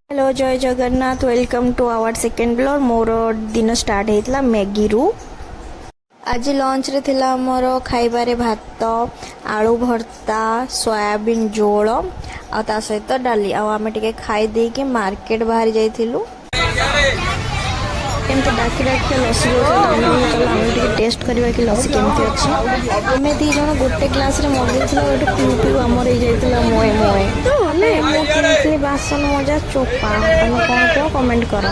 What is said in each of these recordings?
Hello जय Jagannath welcome to our second blog मोर दिन स्टार्ट होता मैगी रु आज लंच रे थिला मोर खाइबारे भात आलू भर्ता सोयाबीन झोल आ ता सहित डाली आमे टिके खाई दे के मार्केट बाहर जाइथिलु केमती डाकी डाकी लसी टे टेस्ट करवा कि लसी केमती अच्छी आम दी जन गोटे ग्लास रे मगेला गोटे पिउ आमर हो मोए मोए बासन मजा चोपा तुम कौन कह कमेंट कर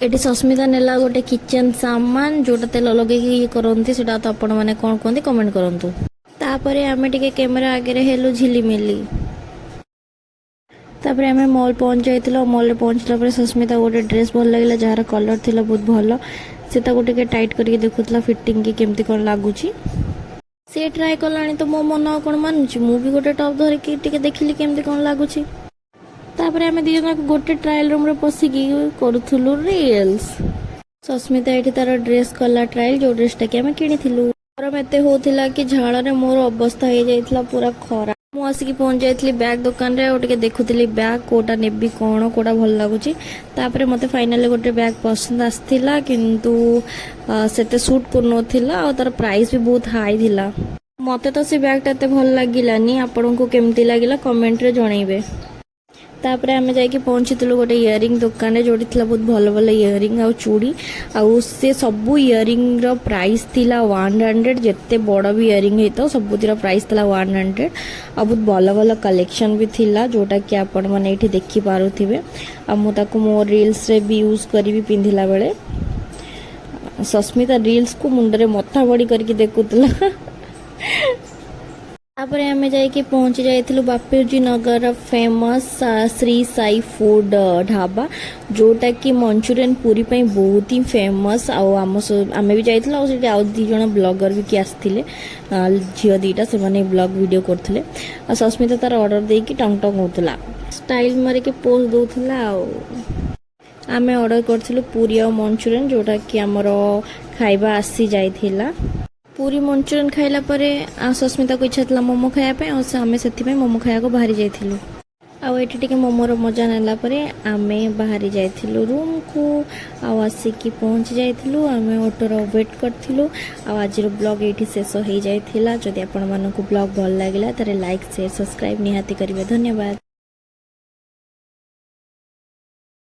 एटी सस्मिता नेला गोटे किचन सामान जोटा तेल लगे ये करती से तो आपण मैंने कौन कहते कमेंट करूँ तापर आम टे कैमेरा आगे हेलु झिलिमिली तापर आम मॉल पहुँच जाइल मॉल पहुँचला पर सस्मिता गोटे ड्रेस भल लगे जार कलर थी बहुत भल से टे टाइट करके देखुला फिटिंग की केमती कौन लगुच सी ट्राए कला तो मो मन कौन मानुची मु भी गोटे टॉप धरिकी देखिली केमती कौन लगुच तापर आम दी जन गोटे ट्रायल रूम रे पशिकी करूथुलु रील्स सस्मिता ये तार ड्रेस कला ट्रायल जो ड्रेसटा कि आम किणिथिलु गरम एते होथिला कि झाड़ रे मोर अवस्था हो जाइथिला पूरा खरा मु आसिक पहुंच जाइली बैग दुकान रे और देखुली बैग कोटा नेबी कौन कोटा भल लगुच तापर मते फाइनली गोटे बैग पसंद आसथिला किंतु सेते सूट करनोथिला और तार प्राइस भी बहुत हाई थिला मते तो से बैगटा एते भल लागिलानी आपनको केमती लागिला कमेंट रे जणाइबे तापर आम जाकि पहुँचीलु गोटे इयरिंग दुकान रे जोटी थिला बहुत भल भल इयरिंग आ चूड़ी आउ से सबू इयरिंग रो प्राइस थिला 100 जिते बड़ भी इयरिंग है सबुतिर प्राइस थिला 100 आ बहुत भल भल कलेक्शन भी थिला जोटा कि आपण माने एठी देखि पारुथिबे आ मु ताको मो रील्स रे भी यूज करी पिंधिला बेले सस्मिता रील्स को मुंडरे मथा बड़ी करके देखुतला तापर आम जाइए पहुँची जाइलु बापूजी नगर फेमस श्री साई फूड ढाबा जोटा कि मंचूरियन पूरी पे बहुत ही फेमस आम भी जाइलु आउ दी जन ब्लॉगर भी किए आसते झील दीटा से ब्लॉग वीडियो करते सस्मिता तार ऑर्डर देकी टंग टंग होता स्टाइल मारिक पोज दूसरा आम ऑर्डर करूँ पूरी और मंचूरियन जोटा कि आमर खाइबा आसी जाइथिला पूरी मंचूरियन खाइला परे सस्मिता को इच्छा था मोमो खायापे आम से मोमो खाया को बाहरी जाइलु आठी मोमोर मजा नेला परे आमे बाहरी जाइलु रूम को आसिकी पहुँची जाइलु आम ऑटोर वेट करूँ आज ब्लॉग ये शेष हो जाइला जदि आपण मानक ब्लॉग भल लगे तारे लाइक शेयर सब्सक्राइब निहाती करेंगे धन्यवाद।